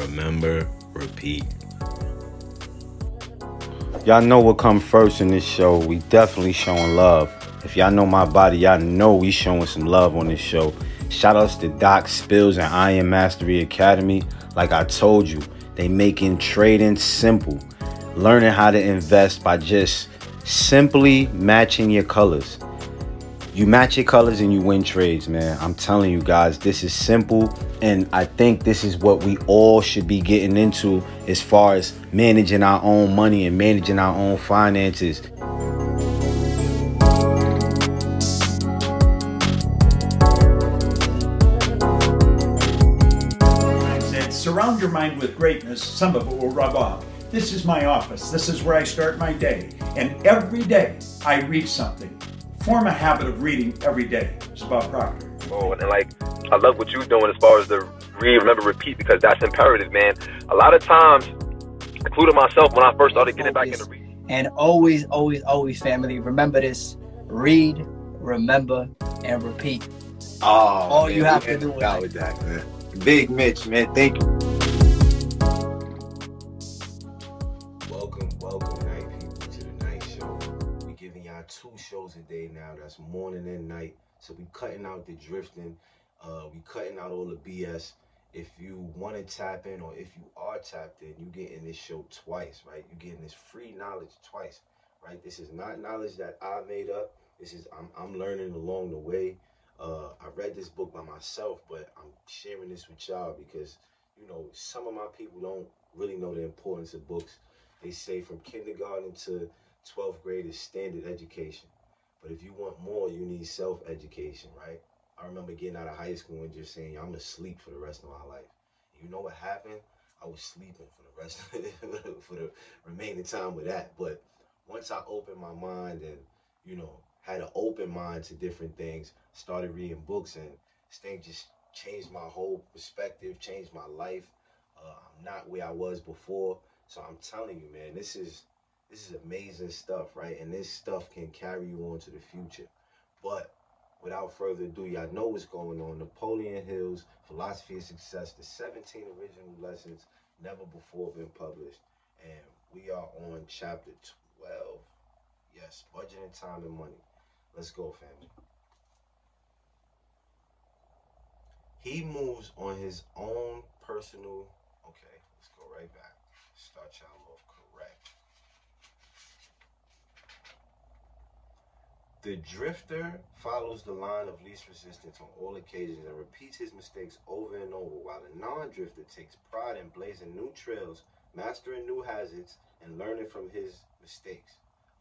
remember, repeat. Y'all know what come first in this show. We definitely showing love. If y'all know my body, y'all know we showing some love on this show. Shout outs to Doc Spills and Iron Mastery Academy. Like I told you, they making trading simple. Learning how to invest by just simply matching your colors. You match your colors and you win trades, man. I'm telling you guys, this is simple. And I think this is what we all should be getting into as far as managing our own money and managing our own finances. Surround your mind with greatness, some of it will rub off. This is my office. This is where I start my day. And every day I read something. Form a habit of reading every day. It's about Proctor. Oh, and like, I love what you're doing as far as the read, remember, repeat, because that's imperative, man. A lot of times, including myself, when I first started getting back into reading. And always, family, remember this. Read, remember, and repeat. Oh, all man, you have to do with that, man. Big Mitch, man, thank you. Welcome, night people, to the night show. We're giving y'all 2 shows a day now. That's morning and night. So we cutting out the drifting. We cutting out all the BS. If you want to tap in, or if you are tapped in, you getting this show twice, right? You getting this free knowledge twice, right? This is not knowledge that I made up. This is I'm learning along the way. I read this book by myself, but I'm sharing this with y'all because, you know, some of my people don't really know the importance of books. They say from kindergarten to 12th grade is standard education. But if you want more, you need self-education, right? I remember getting out of high school and just saying, I'm going to sleep for the rest of my life. And you know what happened? I was sleeping for the rest of it, for the remaining time with that. But once I opened my mind and, you know, had an open mind to different things, started reading books, and this thing just changed my whole perspective, changed my life. I'm not where I was before. So I'm telling you, man, this is amazing stuff, right? And this stuff can carry you on to the future. But without further ado, y'all know what's going on. Napoleon Hill's Philosophy of Success, the 17 original lessons never before been published. And we are on chapter 12. Yes, budgeting time and money. Let's go, family. He moves on his own personal... Okay, let's go right back. Start y'all off correct. The drifter follows the line of least resistance on all occasions and repeats his mistakes over and over, while the non-drifter takes pride in blazing new trails, mastering new hazards, and learning from his mistakes.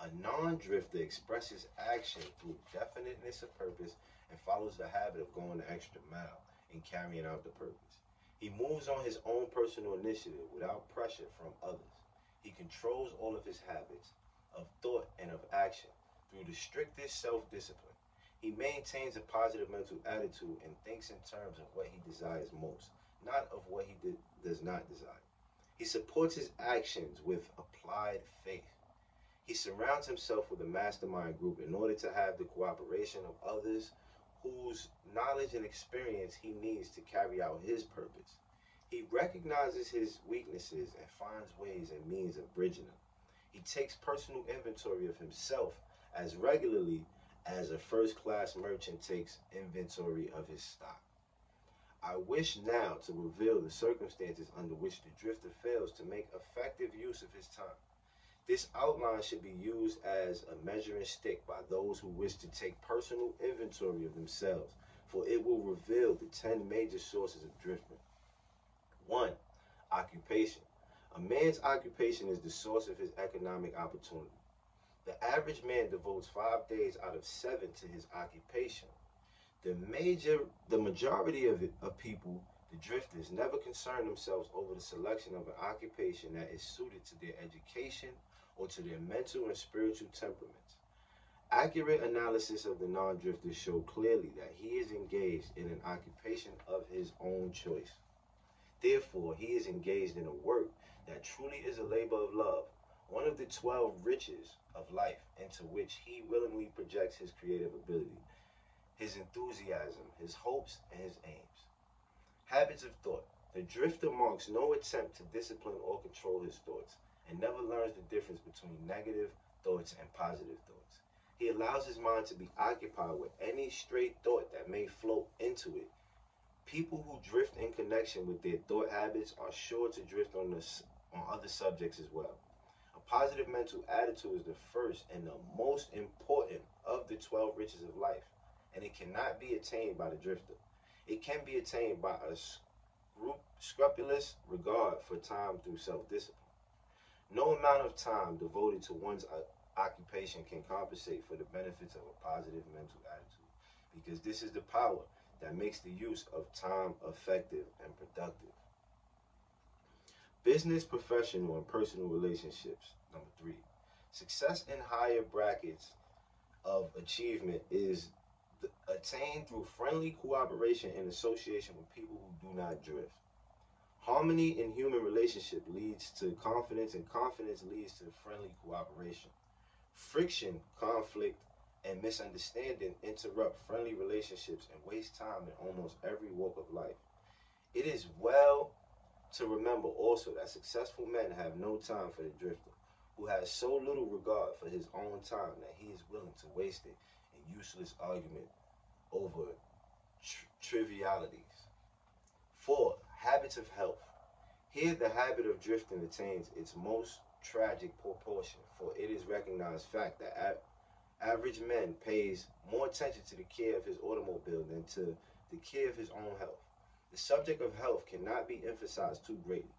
A non-drifter expresses action through definiteness of purpose and follows the habit of going the extra mile in carrying out the purpose. He moves on his own personal initiative without pressure from others. He controls all of his habits of thought and of action through the strictest self-discipline. He maintains a positive mental attitude and thinks in terms of what he desires most, not of what he does not desire. He supports his actions with applied faith. He surrounds himself with a mastermind group in order to have the cooperation of others whose knowledge and experience he needs to carry out his purpose. He recognizes his weaknesses and finds ways and means of bridging them. He takes personal inventory of himself as regularly as a first-class merchant takes inventory of his stock. I wish now to reveal the circumstances under which the drifter fails to make effective use of his time. This outline should be used as a measuring stick by those who wish to take personal inventory of themselves, for it will reveal the 10 major sources of drifting. 1. Occupation. A man's occupation is the source of his economic opportunity. The average man devotes 5 days out of 7 to his occupation. The majority of people, the drifters, never concern themselves over the selection of an occupation that is suited to their education or to their mental and spiritual temperaments. Accurate analysis of the non-drifter show clearly that he is engaged in an occupation of his own choice. Therefore, he is engaged in a work that truly is a labor of love, one of the 12 riches of life into which he willingly projects his creative ability, his enthusiasm, his hopes, and his aims. Habits of thought. The drifter marks no attempt to discipline or control his thoughts and never learns the difference between negative thoughts and positive thoughts. He allows his mind to be occupied with any stray thought that may float into it. People who drift in connection with their thought habits are sure to drift on other subjects as well. A positive mental attitude is the first and the most important of the 12 riches of life, and it cannot be attained by the drifter. It can be attained by a scrupulous regard for time through self-discipline. No amount of time devoted to one's occupation can compensate for the benefits of a positive mental attitude, because this is the power that makes the use of time effective and productive. Business, professional, and personal relationships. Number 3. Success in higher brackets of achievement is attained through friendly cooperation and association with people who do not drift. Harmony in human relationship leads to confidence, and confidence leads to friendly cooperation. Friction, conflict, and misunderstanding interrupt friendly relationships and waste time in almost every walk of life. It is well to remember also that successful men have no time for the drifter, who has so little regard for his own time that he is willing to waste it in useless argument over trivialities. 4. Habits of health. Here the habit of drifting attains its most tragic proportion, for it is recognized fact that average man pays more attention to the care of his automobile than to the care of his own health. The subject of health cannot be emphasized too greatly.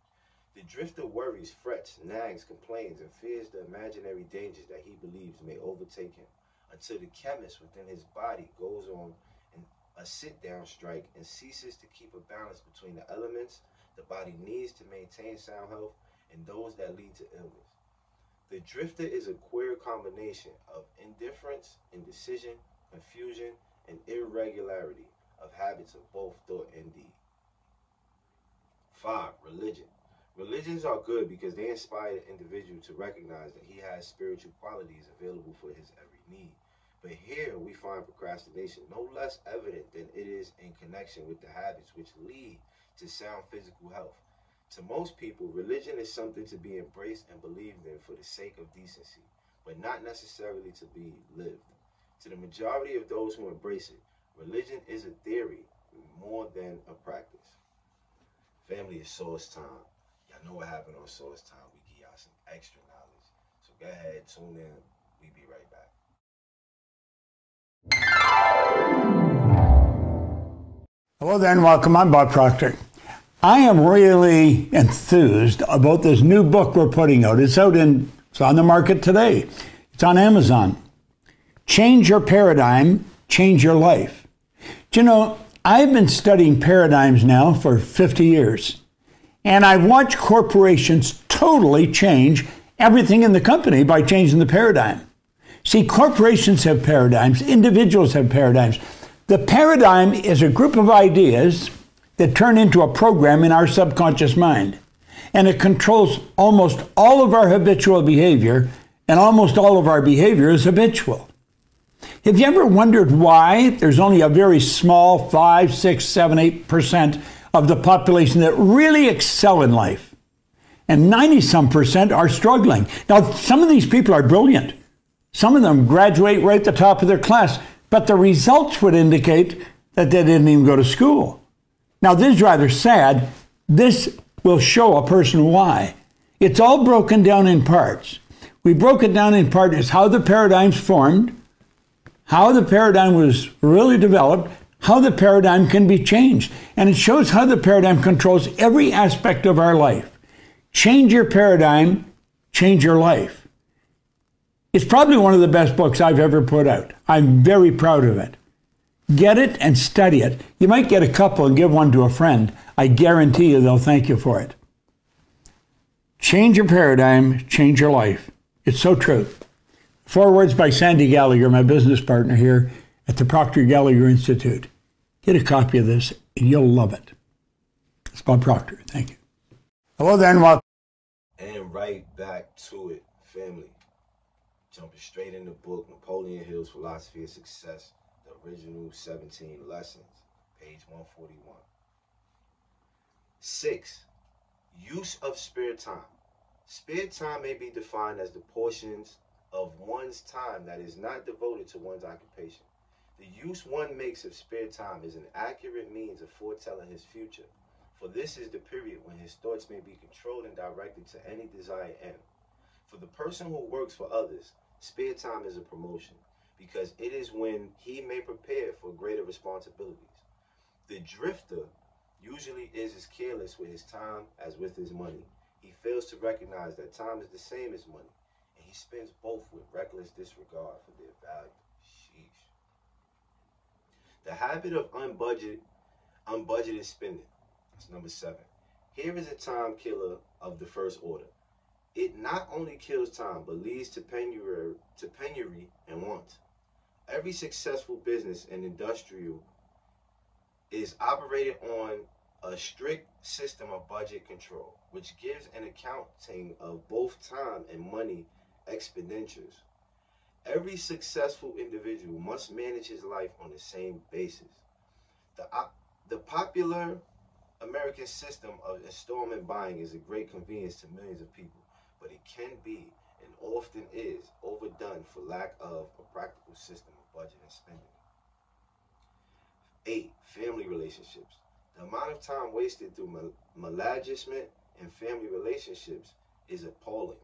The drifter worries, frets, nags, complains, and fears the imaginary dangers that he believes may overtake him, until the chemist within his body goes on a sit-down strike and ceases to keep a balance between the elements the body needs to maintain sound health and those that lead to illness. The drifter is a queer combination of indifference, indecision, confusion, and irregularity of habits of both thought and deed. 5. Religion. Religions are good because they inspire the individual to recognize that he has spiritual qualities available for his every need. But here we find procrastination no less evident than it is in connection with the habits which lead to sound physical health. To most people, religion is something to be embraced and believed in for the sake of decency, but not necessarily to be lived. To the majority of those who embrace it, religion is a theory more than a practice. Family is Source Time. Y'all know what happened on Source Time. We give y'all some extra knowledge. So go ahead, tune in. We be right back. Hello there and welcome. I'm Bob Proctor. I am really enthused about this new book we're putting out. It's on the market today. It's on Amazon. Change Your Paradigm, Change Your Life. Do you know, I've been studying paradigms now for 50 years, and I've watched corporations totally change everything in the company by changing the paradigm. See, corporations have paradigms, individuals have paradigms. The paradigm is a group of ideas that turn into a program in our subconscious mind. And it controls almost all of our habitual behavior, and almost all of our behavior is habitual. Have you ever wondered why there's only a very small 5, 6, 7, 8% of the population that really excel in life? And 90-some% are struggling. Now, some of these people are brilliant. Some of them graduate right at the top of their class, but the results would indicate that they didn't even go to school. Now, this is rather sad. This will show a person why. It's all broken down in parts. We broke it down in part as how the paradigms formed, how the paradigm was really developed, how the paradigm can be changed. And it shows how the paradigm controls every aspect of our life. Change your paradigm, change your life. It's probably one of the best books I've ever put out. I'm very proud of it. Get it and study it. You might get a couple and give one to a friend. I guarantee you they'll thank you for it. Change your paradigm, change your life. It's so true. Forewords by Sandy Gallagher, my business partner here at the Proctor Gallagher Institute. Get a copy of this and you'll love it. It's Bob Proctor. Thank you. Hello there and welcome. And right back to it, family. Jumping straight in the book, Napoleon Hill's Philosophy of Success, the original 17 lessons, page 141. 6. Use of spare time. Spare time may be defined as the portions of one's time that is not devoted to one's occupation. The use one makes of spare time is an accurate means of foretelling his future, for this is the period when his thoughts may be controlled and directed to any desired end. For the person who works for others, spare time is a promotion, because it is when he may prepare for greater responsibilities. The drifter usually is as careless with his time as with his money. He fails to recognize that time is the same as money, and he spends both with reckless disregard for their value. Sheesh. The habit of unbudgeted spending. That's number 7. Here is a time killer of the first order. It not only kills time, but leads to penury and want. Every successful business and industrial is operated on a strict system of budget control, which gives an accounting of both time and money expenditures. Every successful individual must manage his life on the same basis. The popular American system of installment buying is a great convenience to millions of people, but it can be and often is overdone for lack of a practical system of budget and spending. 8. Family relationships. The amount of time wasted through maladjustment in family relationships is appalling.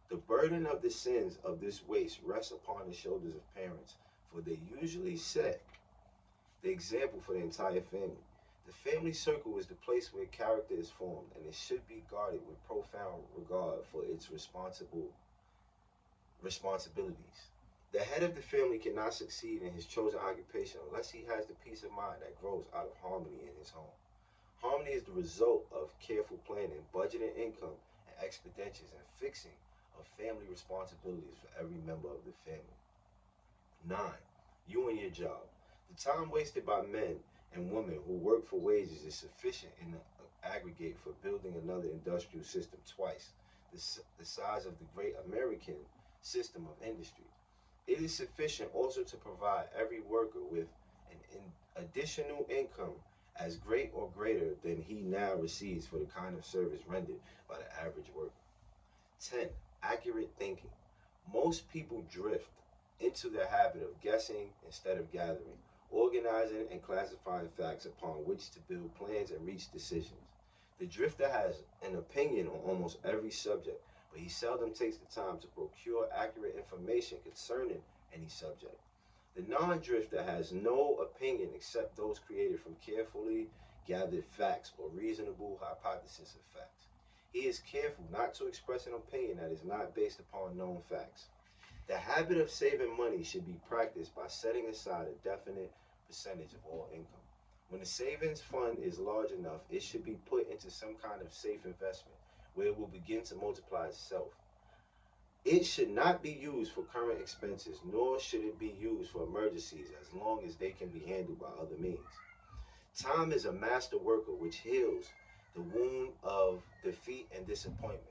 The burden of the sins of this waste rests upon the shoulders of parents, for they usually set the example for the entire family. The family circle is the place where character is formed, and it should be guarded with profound regard for its responsibilities. The head of the family cannot succeed in his chosen occupation unless he has the peace of mind that grows out of harmony in his home. Harmony is the result of careful planning, budgeting income and expenditures, and fixing of family responsibilities for every member of the family. 9. You and your job. The time wasted by men and women who work for wages is sufficient in the aggregate for building another industrial system twice the size of the great American system of industry. It is sufficient also to provide every worker with an additional income as great or greater than he now receives for the kind of service rendered by the average worker. 10. Accurate thinking. Most people drift into the habit of guessing instead of gathering, organizing and classifying facts upon which to build plans and reach decisions. The drifter has an opinion on almost every subject, but he seldom takes the time to procure accurate information concerning any subject. The non-drifter has no opinion except those created from carefully gathered facts or reasonable hypothesis of facts. He is careful not to express an opinion that is not based upon known facts. The habit of saving money should be practiced by setting aside a definite percentage of all income. When the savings fund is large enough, it should be put into some kind of safe investment where it will begin to multiply itself. It should not be used for current expenses, nor should it be used for emergencies as long as they can be handled by other means. Time is a master worker which heals the wound of defeat and disappointment,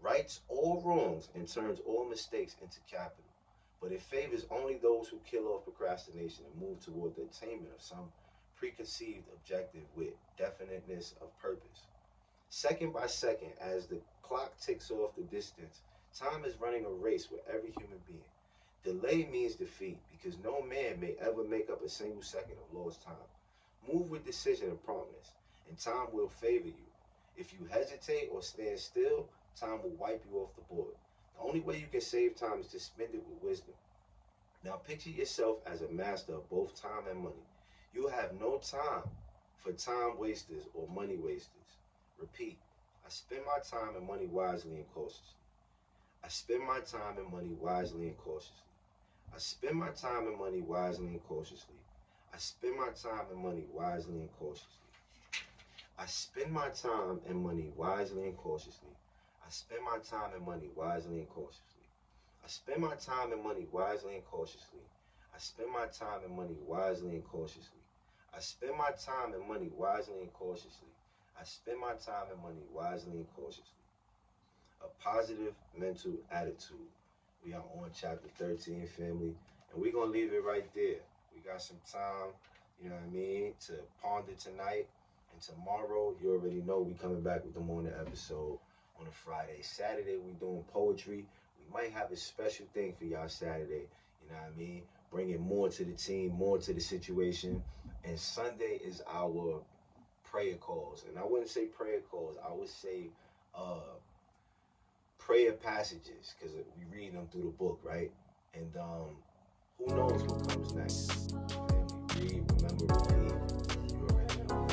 rights all wrongs, and turns all mistakes into capital. But it favors only those who kill off procrastination and move toward the attainment of some preconceived objective with definiteness of purpose. Second by second, as the clock ticks off the distance, time is running a race with every human being. Delay means defeat, because no man may ever make up a single second of lost time. Move with decision and promptness, and time will favor you. If you hesitate or stand still, time will wipe you off the board. The only way you can save time is to spend it with wisdom. Now picture yourself as a master of both time and money. You have no time for time wasters or money wasters. Repeat, I spend my time and money wisely and cautiously. I spend my time and money wisely and cautiously. I spend my time and money wisely and cautiously. I spend my time and money wisely and cautiously. I spend my time and money wisely and cautiously. I spend my time and money wisely and cautiously. I spend my time and money wisely and cautiously. I spend my time and money wisely and cautiously. I spend my time and money wisely and cautiously. I spend my time and money wisely and cautiously. A positive mental attitude. We are on chapter 13, family, and we're going to leave it right there. We got some time, you know what I mean, to ponder tonight. And tomorrow, you already know, we coming back with the morning episode on a Friday. Saturday, we doing poetry. We might have a special thing for y'all Saturday. You know what I mean? Bringing more to the team, more to the situation. And Sunday is our prayer calls. And I wouldn't say prayer calls. I would say prayer passages, because we read them through the book, right? And who knows what comes next? Family, read, remember, repeat. You already know.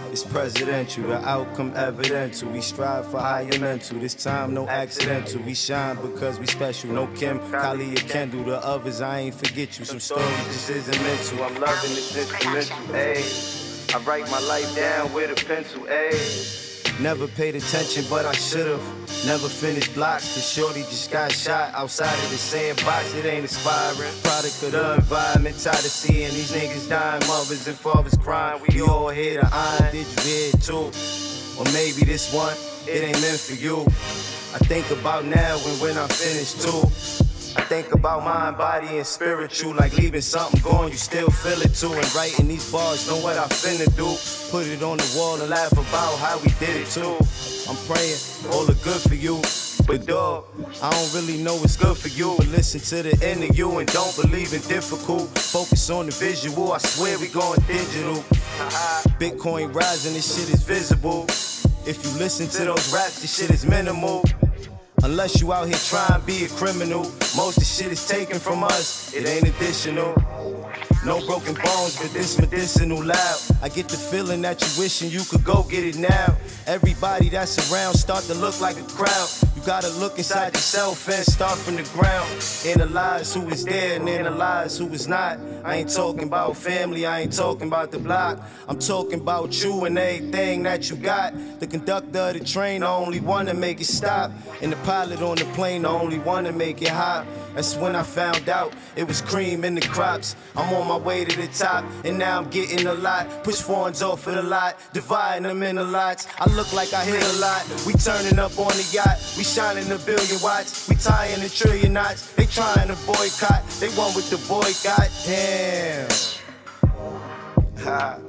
It's presidential, the outcome evidential. We strive for higher mental. This time no accidental. We shine because we special. No Kim, Kali, or Kendall. The others, I ain't forget you. Some stories just isn't mental. I'm loving this instrumental, ayy. I write my life down with a pencil, ayy. Never paid attention, but I should've. Never finished blocks, cause shorty just got shot outside of the sandbox. It ain't inspiring. Product of the environment, tired of seeing these niggas dying, mothers and fathers crying. We all here to iron. Did you hear it too? Or maybe this one, it ain't meant for you. I think about now and when I'm finished too. I think about mind, body, and spiritual. Like leaving something going, you still feel it too. And writing these bars, know what I finna do. Put it on the wall and laugh about how we did it too. I'm praying all the good for you. But dog, I don't really know what's good for you. But listen to the end of you and don't believe in difficult. Focus on the visual, I swear we going digital. Bitcoin rising, this shit is visible. If you listen to those raps, this shit is minimal. Unless you out here trying to be a criminal. Most of the shit is taken from us, it ain't additional. No broken bones, but this medicinal loud. I get the feeling that you wishing you could go get it now. Everybody that's around start to look like a crowd. You gotta look inside yourself and start from the ground. Analyze who is there and analyze who is not. I ain't talking about family, I ain't talking about the block. I'm talking about you and everything that you got. The conductor of the train, the only one to make it stop. And the pilot on the plane, the only one to make it hop. That's when I found out it was cream in the crops. I'm on my way to the top, and now I'm getting a lot. Push foreigns off of the lot, dividing them into lots. I look like I hit a lot. We turning up on the yacht, we shining a billion watts. We tying a trillion knots. They trying to boycott, they want with the boycott. Damn. Ha.